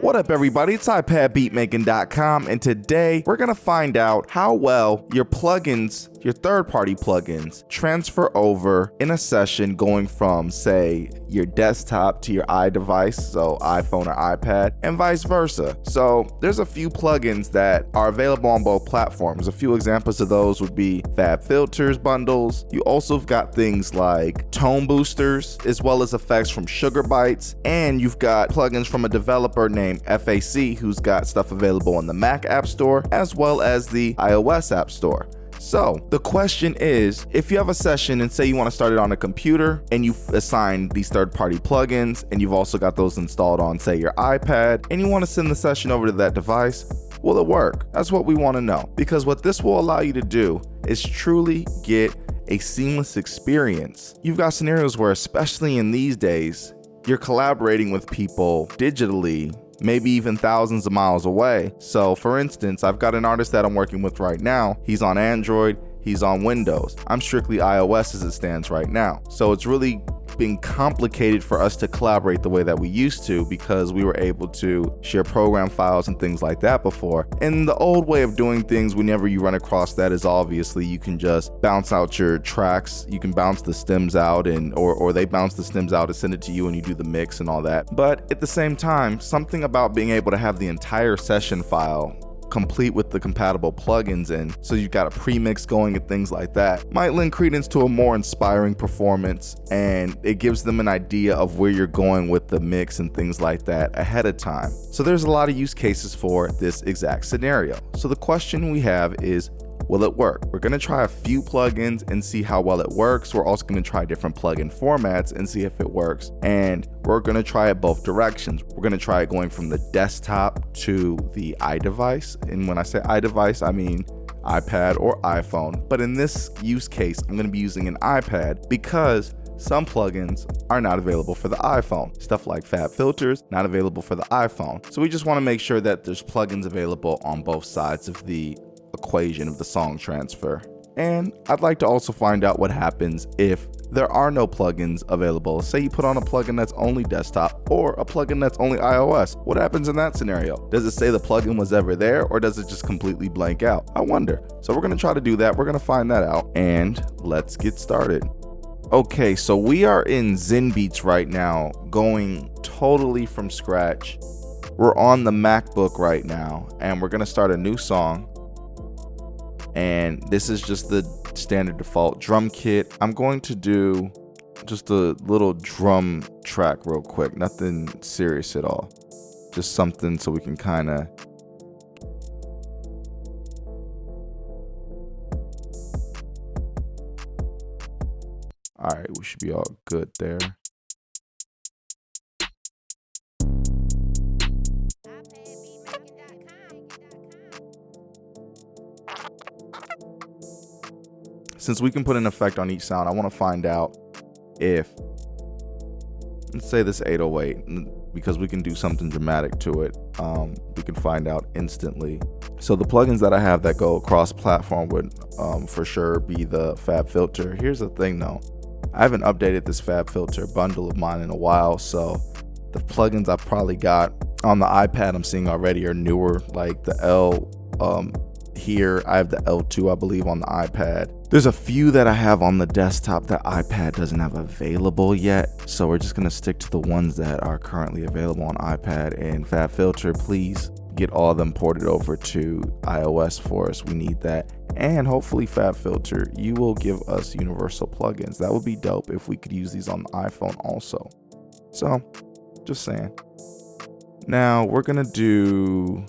What up everybody, it's ipadbeatmaking.com, and today we're gonna find out how well your plugins, your third-party plugins, transfer over in a session going from, say, your desktop to your iDevice, so iPhone or iPad, and vice versa. So there's a few plugins that are available on both platforms. A few examples of those would be Fabfilters bundles. You also have got things like Toneboosters, as well as effects from SugarBytes, and you've got plugins from a developer named FAC who's got stuff available on the Mac App Store as well as the iOS App Store. So the question is, if you have a session and say you want to start it on a computer and you've assigned these third-party plugins and you've also got those installed on, say, your iPad, and you want to send the session over to that device, will it work? That's what we want to know, because what this will allow you to do is truly get a seamless experience. You've got scenarios where, especially in these days, you're collaborating with people digitally, maybe even thousands of miles away. So for instance, I've got an artist that I'm working with right now. He's on Android, he's on Windows. I'm strictly iOS as it stands right now. So it's really been complicated for us to collaborate the way that we used to, because we were able to share program files and things like that before. And the old way of doing things, whenever you run across that, is obviously you can just bounce out your tracks. You can bounce the stems out, and or they bounce the stems out and send it to you and you do the mix and all that. But at the same time, something about being able to have the entire session file complete with the compatible plugins in, so you've got a premix going and things like that, might lend credence to a more inspiring performance, and it gives them an idea of where you're going with the mix and things like that ahead of time. So there's a lot of use cases for this exact scenario. So the question we have is, will it work? We're gonna try a few plugins and see how well it works. We're also gonna try different plugin formats and see if it works. And we're gonna try it both directions. We're gonna try it going from the desktop to the iDevice. And when I say iDevice, I mean iPad or iPhone. But in this use case, I'm gonna be using an iPad because some plugins are not available for the iPhone. Stuff like Fabfilters, not available for the iPhone. So we just wanna make sure that there's plugins available on both sides of the equation of the song transfer. And I'd like to also find out what happens if there are no plugins available. Say you put on a plugin that's only desktop or a plugin that's only iOS. What happens in that scenario? Does it say the plugin was ever there, or does it just completely blank out? I wonder. So we're gonna try to do that. We're gonna find that out, and let's get started. Okay, so we are in ZenBeats right now, going totally from scratch. We're on the MacBook right now, and we're gonna start a new song. And this is just the standard default drum kit. I'm going to do just a little drum track real quick, nothing serious at all. Just something so we can kind of all right, we should be all good there. Since we can put an effect on each sound, I want to find out if, let's say this 808, because we can do something dramatic to it. We can find out instantly. So the plugins that I have that go across platform would for sure be the Fabfilter. Here's the thing though, I haven't updated this Fabfilter bundle of mine in a while, so the plugins I've probably got on the iPad I'm seeing already are newer, like the L. Here I have the L2, I believe, on the iPad. There's a few that I have on the desktop that iPad doesn't have available yet, so we're just gonna stick to the ones that are currently available on iPad. And Fabfilter, please get all of them ported over to iOS for us. We need that. And hopefully Fabfilter, you will give us universal plugins. That would be dope if we could use these on the iPhone also. So just saying. Now we're gonna do,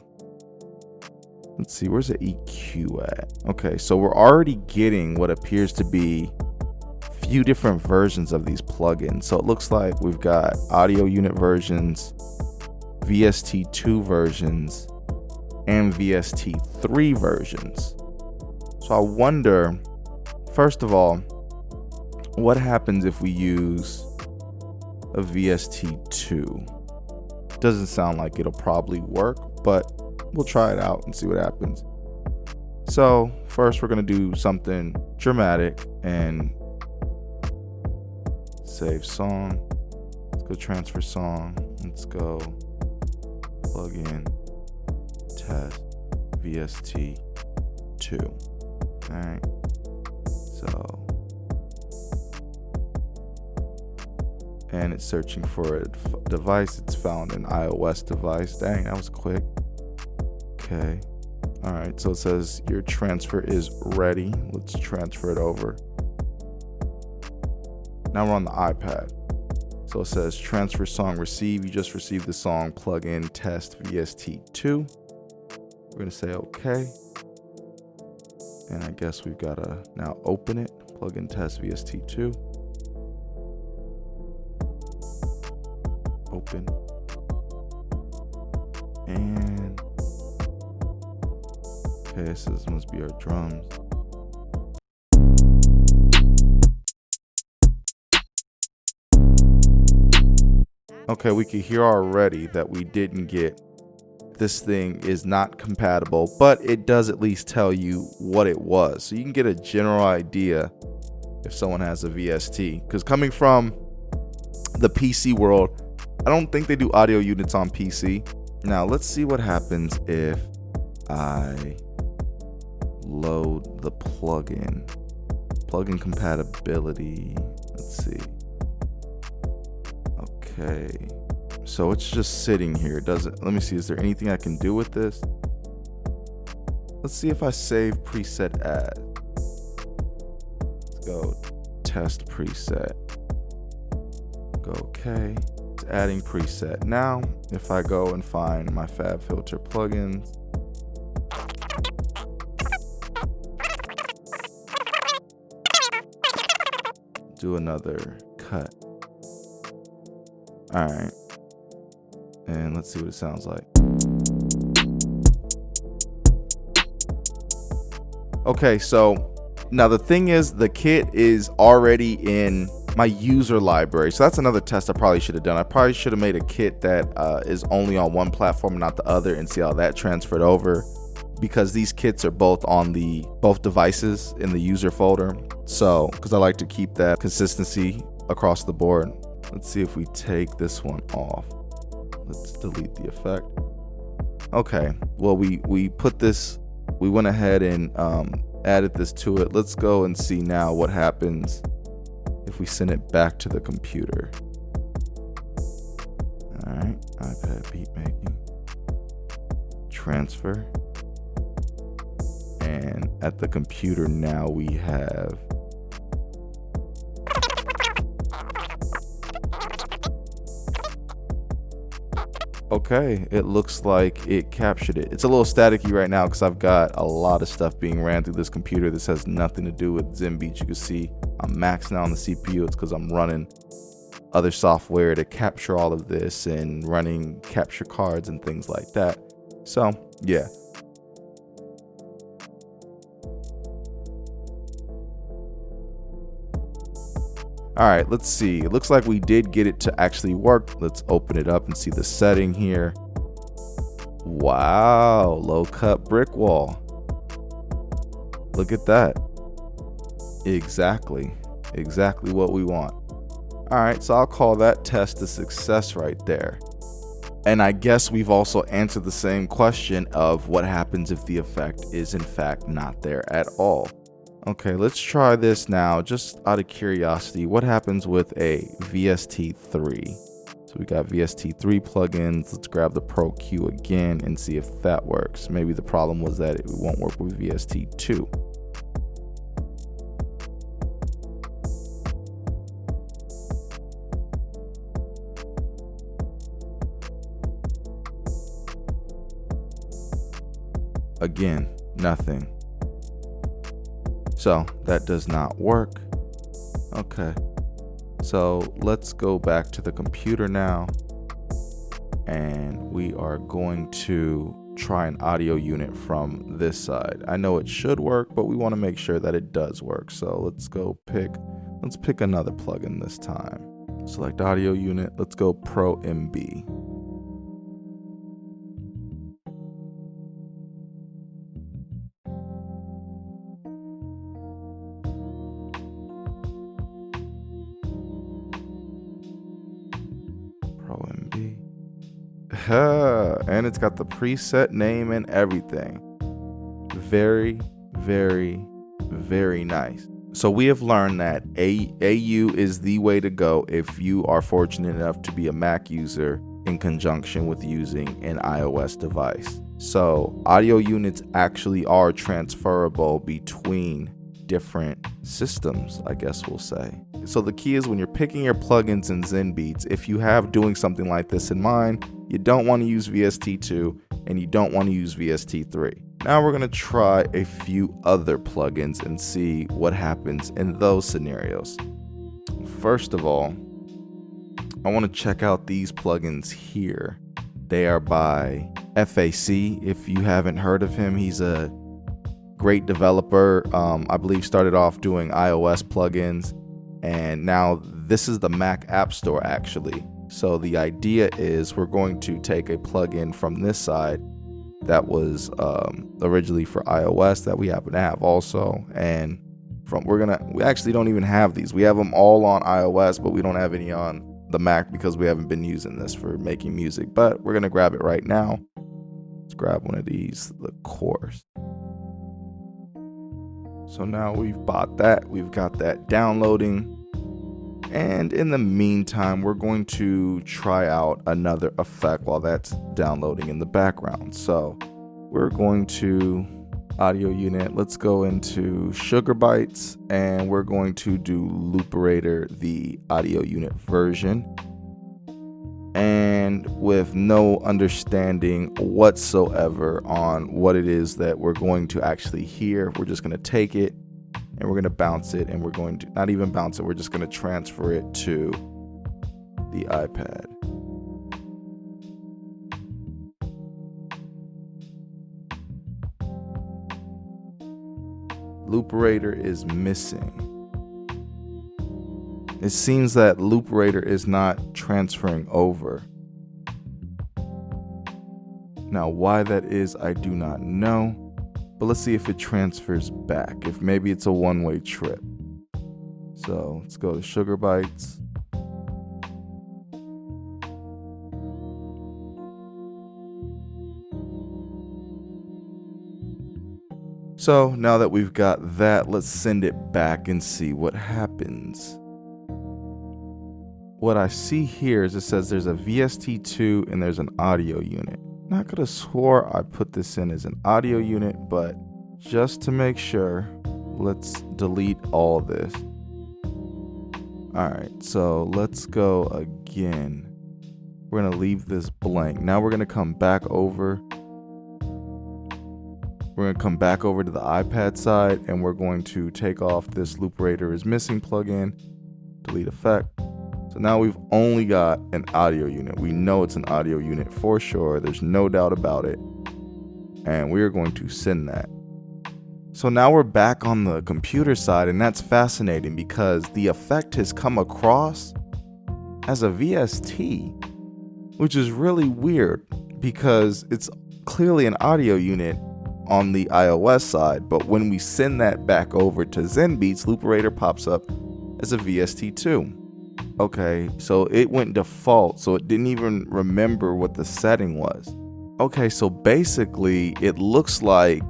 let's see, where's the EQ at? Okay, so we're already getting what appears to be a few different versions of these plugins. So it looks like we've got audio unit versions, VST2 versions, and VST3 versions. So I wonder, first of all, what happens if we use a VST2? Doesn't sound like it'll probably work, but we'll try it out and see what happens. So first we're gonna do something dramatic and save song. Let's go transfer song. Let's go plugin test VST2. All right. So, and it's searching for a device. It's found an iOS device. Dang, that was quick. Okay. All right. So it says your transfer is ready. Let's transfer it over. Now we're on the iPad. So it says transfer song receive. You just received the song plugin test VST2. We're going to say okay. And I guess we've got to now open it. Plugin test VST2. Open. And okay, this must be our drums. Okay, we can hear already that we didn't get, this thing is not compatible, but it does at least tell you what it was. So you can get a general idea if someone has a VST. Because coming from the PC world, I don't think they do audio units on PC. Now let's see what happens if I load the plugin. Plugin compatibility. Let's see. Okay, so it's just sitting here. Let me see, is there anything I can do with this? Let's see if I save preset as. Let's go test preset. Go okay. It's adding preset. Now, if I go and find my Fabfilter plugins, do another cut. All right, and let's see what it sounds like. Okay, so now the thing is, the kit is already in my user library. So that's another test I probably should have done. I probably should have made a kit that is only on one platform and not the other, and see how that transferred over, because these kits are both on both devices in the user folder. So, because I like to keep that consistency across the board. Let's see if we take this one off. Let's delete the effect. Okay, well, we put this, we went ahead and added this to it. Let's go and see now what happens if we send it back to the computer. All right, iPad beat making. Transfer. And at the computer now we have okay, it looks like it captured it. It's a little staticky right now because I've got a lot of stuff being ran through this computer. This has nothing to do with ZenBeats. You can see I'm maxed out on the CPU. It's because I'm running other software to capture all of this and running capture cards and things like that. So, yeah. All right, let's see. It looks like we did get it to actually work. Let's open it up and see the setting here. Wow, low cut brick wall. Look at that. Exactly what we want. All right, so I'll call that test a success right there. And I guess we've also answered the same question of what happens if the effect is in fact not there at all. Okay, let's try this now, just out of curiosity. What happens with a VST3? So we got VST3 plugins. Let's grab the Pro Q again and see if that works. Maybe the problem was that it won't work with VST2. Again, nothing. So that does not work. Okay, so let's go back to the computer now, and we are going to try an audio unit from this side. I know it should work, but we want to make sure that it does work. So let's pick another plugin this time. Select audio unit. Let's go Pro MB. Pro MB. And it's got the preset name and everything. Very, very, very nice. So we have learned that AU is the way to go if you are fortunate enough to be a Mac user in conjunction with using an iOS device. So audio units actually are transferable between different systems, I guess we'll say. So the key is when you're picking your plugins in ZenBeats, if you have doing something like this in mind, you don't want to use VST2 and you don't want to use VST3. Now we're going to try a few other plugins and see what happens in those scenarios. First of all, I want to check out these plugins here. They are by FAC. If you haven't heard of him, he's a great developer. I believe started off doing iOS plugins, and now this is the Mac App Store actually. So the idea is we're going to take a plugin from this side that was originally for iOS that we happen to have also, and we actually don't even have these. We have them all on iOS, but we don't have any on the Mac because we haven't been using this for making music. But we're gonna grab it right now. Let's grab one of these, the Chorus. So now we've bought that, we've got that downloading. And in the meantime, we're going to try out another effect while that's downloading in the background. So we're going to audio unit. Let's go into SugarBytes and we're going to do Looperator, the audio unit version. And with no understanding whatsoever on what it is that we're going to actually hear, we're just going to take it and we're going to bounce it, and we're going to not even bounce it, we're just going to transfer it to the iPad. Looperator is missing. It seems that Looperator is not transferring over. Now, why that is, I do not know. But let's see if it transfers back, if maybe it's a one-way trip. So let's go to SugarBytes. So now that we've got that, let's send it back and see what happens. What I see here is it says there's a VST2 and there's an audio unit. Not could have swore I put this in as an audio unit, but just to make sure, let's delete all this. All right, so let's go again. We're gonna leave this blank. Now we're gonna come back over. We're gonna come back over to the iPad side and we're going to take off this Looperator is missing plugin, delete effect. So now we've only got an audio unit. We know it's an audio unit for sure. There's no doubt about it. And we're going to send that. So now we're back on the computer side, and that's fascinating because the effect has come across as a VST, which is really weird because it's clearly an audio unit on the iOS side. But when we send that back over to ZenBeats, Looperator pops up as a VST2. Okay, so it went default, so it didn't even remember what the setting was. Okay, so basically it looks like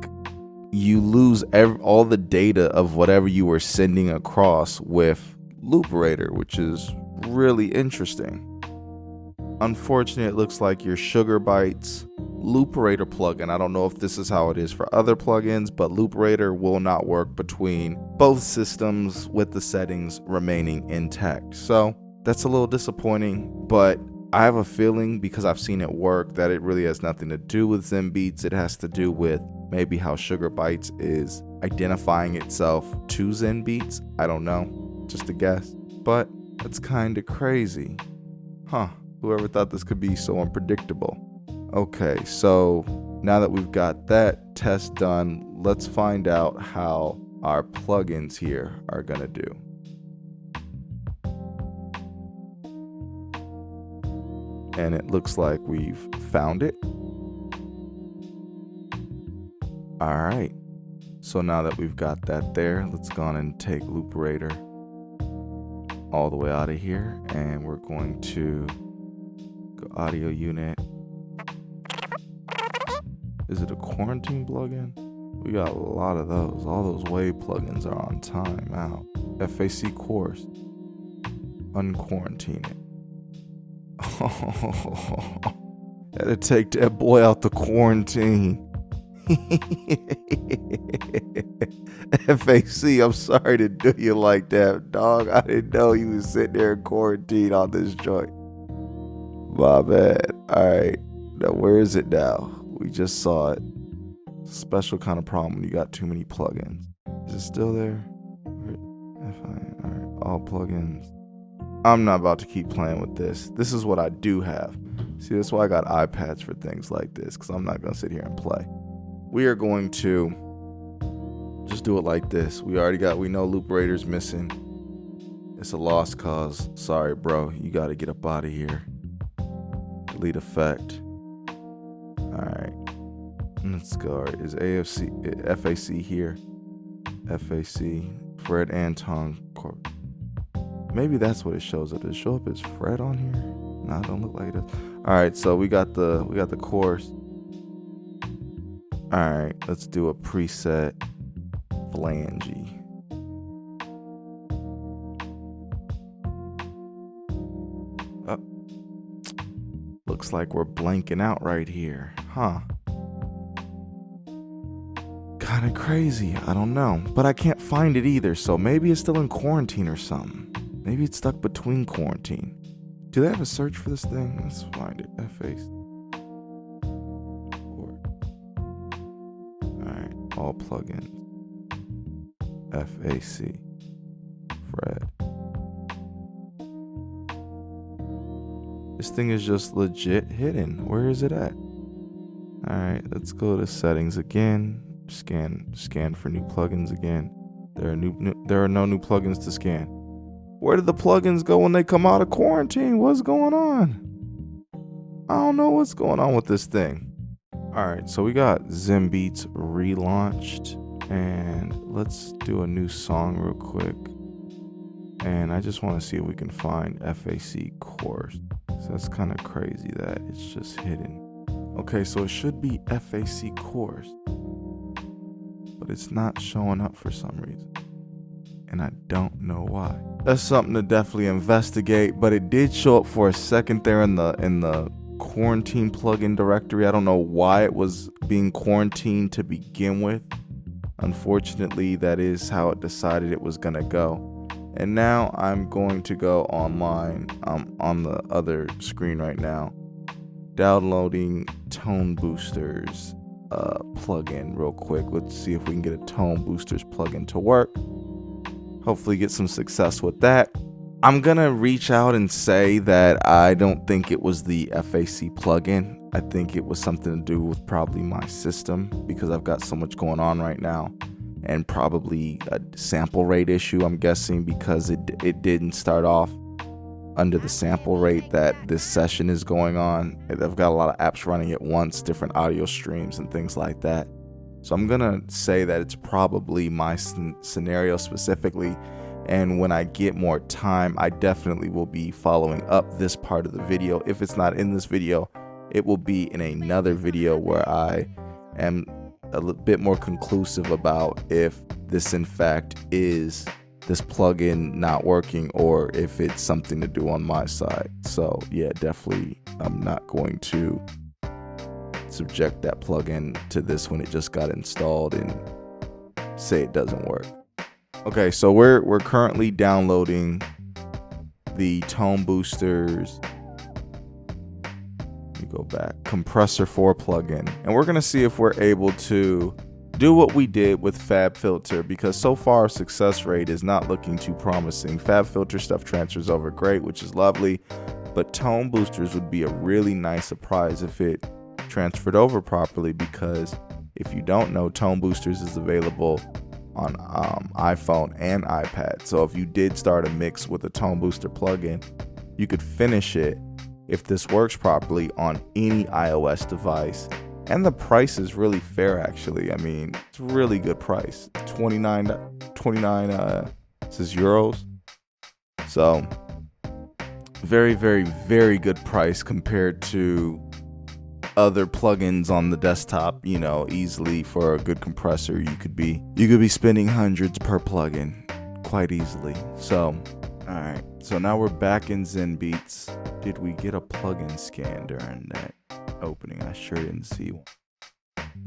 you lose all the data of whatever you were sending across with Looperator, which is really interesting. Unfortunately, it looks like your SugarBytes Looperator plugin, I don't know if this is how it is for other plugins, but Looperator will not work between both systems with the settings remaining intact. So that's a little disappointing, but I have a feeling because I've seen it work that it really has nothing to do with ZenBeats. It has to do with maybe how SugarBytes is identifying itself to ZenBeats. I don't know, just a guess, but that's kind of crazy. Huh, whoever thought this could be so unpredictable. Okay, so now that we've got that test done, let's find out how our plugins here are gonna do. And it looks like we've found it. All right, so now that we've got that there, let's go on and take Looperator all the way out of here, and we're going to go audio unit, Is it a quarantine plugin? We got a lot of those. All those wave plugins are on time out. FAC Chorus. Unquarantine it. Oh, had to take that boy out the quarantine. FAC, I'm sorry to do you like that, dog. I didn't know you was sitting there in quarantine on this joint. My bad. Alright. Now where is it now? We just saw it. Special kind of problem when you got too many plugins. Is it still there? Alright, all plugins. I'm not about to keep playing with this. This is what I do have. See, that's why I got iPads for things like this, because I'm not going to sit here and play. We are going to just do it like this. We know Looperator's missing. It's a lost cause. Sorry, bro. You got to get up out of here. Delete effect. Alright. Let's go. Right. Is FAC here? FAC. Fred Anton. Maybe that's what it shows up. Does it show up as Fred on here? No, it don't look like it does. Alright, so we got the chorus. Alright, let's do a preset flangy. Oh. Looks like we're blanking out right here. Huh. Kinda crazy. I don't know. But I can't find it either, so maybe it's still in quarantine or something. Maybe it's stuck between quarantine. Do they have a search for this thing? Let's find it. FAC. Alright, all plugins. FAC. Fred. This thing is just legit hidden. Where is it at? Alright, let's go to settings again. Scan for new plugins again. There are no new plugins to scan. Where did the plugins go when they come out of quarantine? What's going on? I don't know what's going on with this thing. Alright, so we got ZenBeats relaunched. And let's do a new song real quick. And I just want to see if we can find FAC Chorus. So that's kind of crazy that it's just hidden. Okay, so it should be FAC Chorus. But it's not showing up for some reason. And I don't know why. That's something to definitely investigate, but it did show up for a second there in the quarantine plugin directory. I don't know why it was being quarantined to begin with. Unfortunately, that is how it decided it was gonna go. And now I'm going to go online. I'm on the other screen right now, downloading Toneboosters plugin real quick. Let's see if we can get a Toneboosters plugin to work. Hopefully get some success with that. I'm gonna reach out and say that I don't think it was the FAC plugin. I think it was something to do with probably my system, because I've got so much going on right now, and probably a sample rate issue, I'm guessing, because it didn't start off under the sample rate that this session is going on. I've got a lot of apps running at once, different audio streams and things like that. So I'm gonna say that it's probably my scenario specifically, and when I get more time, I definitely will be following up this part of the video. If it's not in this video, it will be in another video where I am a little bit more conclusive about if this in fact is this plugin not working, or if it's something to do on my side. So yeah, definitely I'm not going to subject that plugin to this when it just got installed and say it doesn't work. Okay, so we're currently downloading the Toneboosters, let me go back, Compressor 4 plugin, and we're gonna see if we're able to do what we did with Fabfilter, because so far our success rate is not looking too promising. Fabfilter stuff transfers over great, which is lovely, but Toneboosters would be a really nice surprise if it transferred over properly, because if you don't know, Toneboosters is available on iPhone and iPad. So if you did start a mix with a Tonebooster plugin, you could finish it if this works properly on any iOS device. And the price is really fair, actually. I mean, it's a really good price. 29 this is euros. So very, very, very good price compared to other plugins on the desktop, you know, easily. For a good compressor, you could be spending hundreds per plugin quite easily. So, all right. So now we're back in ZenBeats. Did we get a plugin scan during that opening? I sure didn't see one.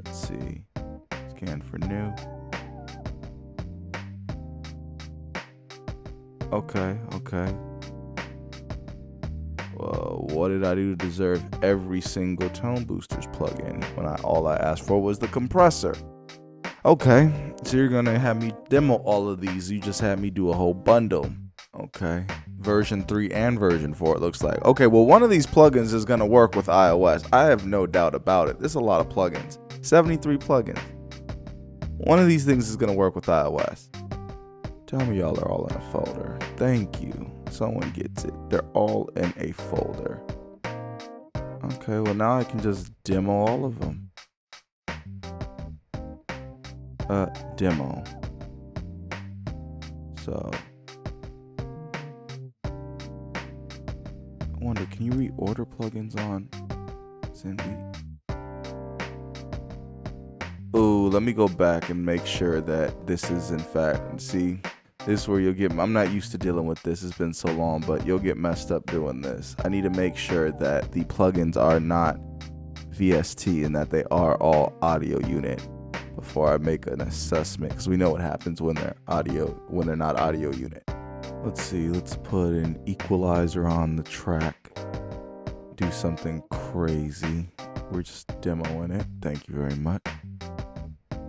Let's see. Scan for new. Okay. Well, what did I do to deserve every single Toneboosters plugin when all I asked for was the compressor? Okay, so you're gonna have me demo all of these. You just had me do a whole bundle. Okay, version 3 and version 4 it looks like. Okay, well, one of these plugins is gonna work with iOS. I have no doubt about it. There's a lot of plugins, 73 plugins. One of these things is gonna work with iOS. Tell me y'all are all in a folder. Thank you. Someone gets it. They're all in a folder. Okay, well, now I can just demo all of them. Demo. So, I wonder, can you reorder plugins on ZenBeats? Ooh, let me go back and make sure that this is in fact, and see. This is where you'll get, I'm not used to dealing with this, it's been so long, but you'll get messed up doing this. I need to make sure that the plugins are not VST and that they are all audio unit before I make an assessment, because we know what happens when they're not audio unit. Let's see, let's put an equalizer on the track. Do something crazy. We're just demoing it. Thank you very much.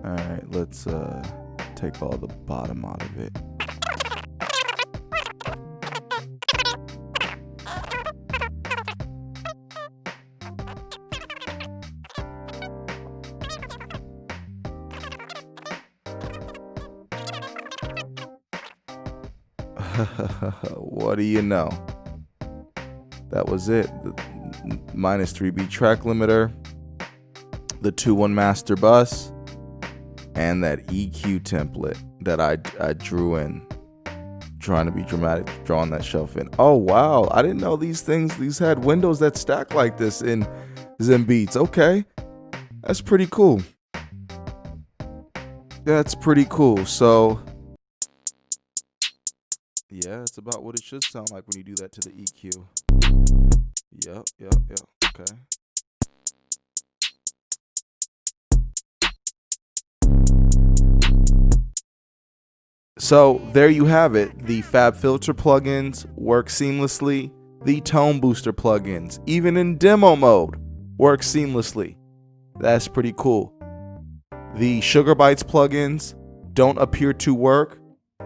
All right, let's take all the bottom out of it. What do you know? That was it. The -3B track limiter, the 2-1 master bus, and that EQ template that I drew in, trying to be dramatic, drawing that shelf in. Oh wow, I didn't know these had windows that stack like this in ZenBeats. Okay, that's pretty cool. That's pretty cool. So yeah, it's about what it should sound like when you do that to the EQ. Yep. Okay. So there you have it. The Fabfilter plugins work seamlessly. The Tonebooster plugins, even in demo mode, work seamlessly. That's pretty cool. The SugarBytes plugins don't appear to work,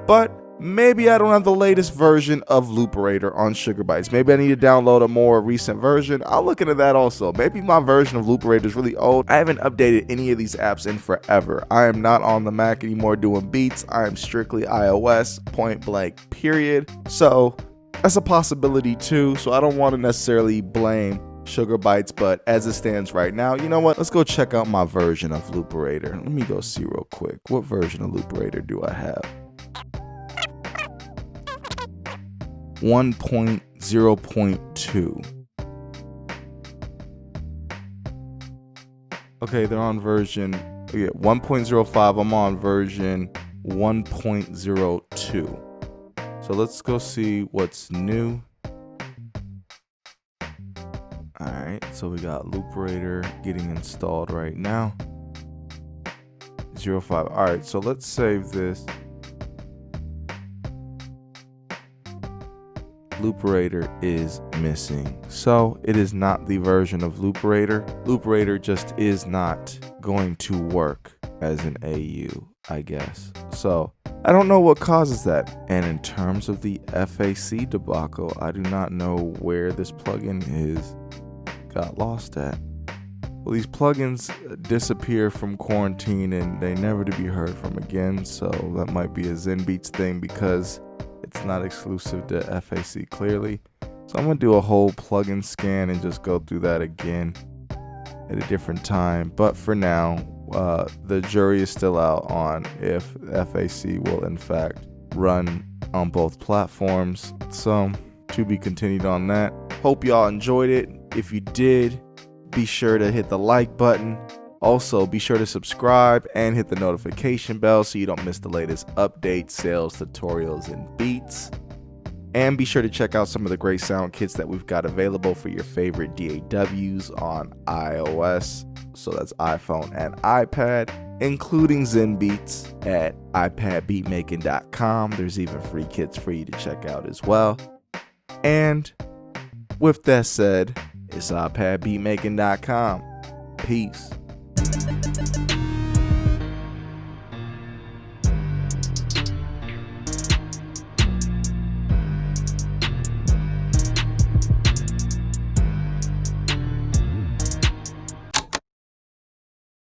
but maybe I don't have the latest version of Looperator on SugarBytes. Maybe I need to download a more recent version. I'll look into that also. Maybe my version of Looperator is really old. I haven't updated any of these apps in forever. I am not on the Mac anymore doing beats. I am strictly iOS, point blank, period. So that's a possibility too. So I don't want to necessarily blame SugarBytes, but as it stands right now, you know what? Let's go check out my version of Looperator. Let me go see real quick. What version of Looperator do I have? 1.0.2. Okay, they're on version 1.05. I'm on version 1.02. So let's go see what's new. Alright, so we got Looperator getting installed right now. 05. Alright, so let's save this. Looperator is missing. So it is not the version of Looperator. Looperator just is not going to work as an AU, I guess. So I don't know what causes that. And in terms of the FAC debacle, I do not know where this plugin got lost at. Well, these plugins disappear from quarantine and they never to be heard from again. So that might be a ZenBeats thing because it's not exclusive to FAC clearly. So I'm gonna do a whole plugin scan and just go through that again at a different time. But for now, the jury is still out on if FAC will in fact run on both platforms. So to be continued on that. Hope y'all enjoyed it. If you did, be sure to hit the like button. Also, be sure to subscribe and hit the notification bell so you don't miss the latest updates, sales, tutorials, and beats. And be sure to check out some of the great sound kits that we've got available for your favorite DAWs on iOS. So that's iPhone and iPad, including ZenBeats at ipadbeatmaking.com. There's even free kits for you to check out as well. And with that said, it's ipadbeatmaking.com. Peace.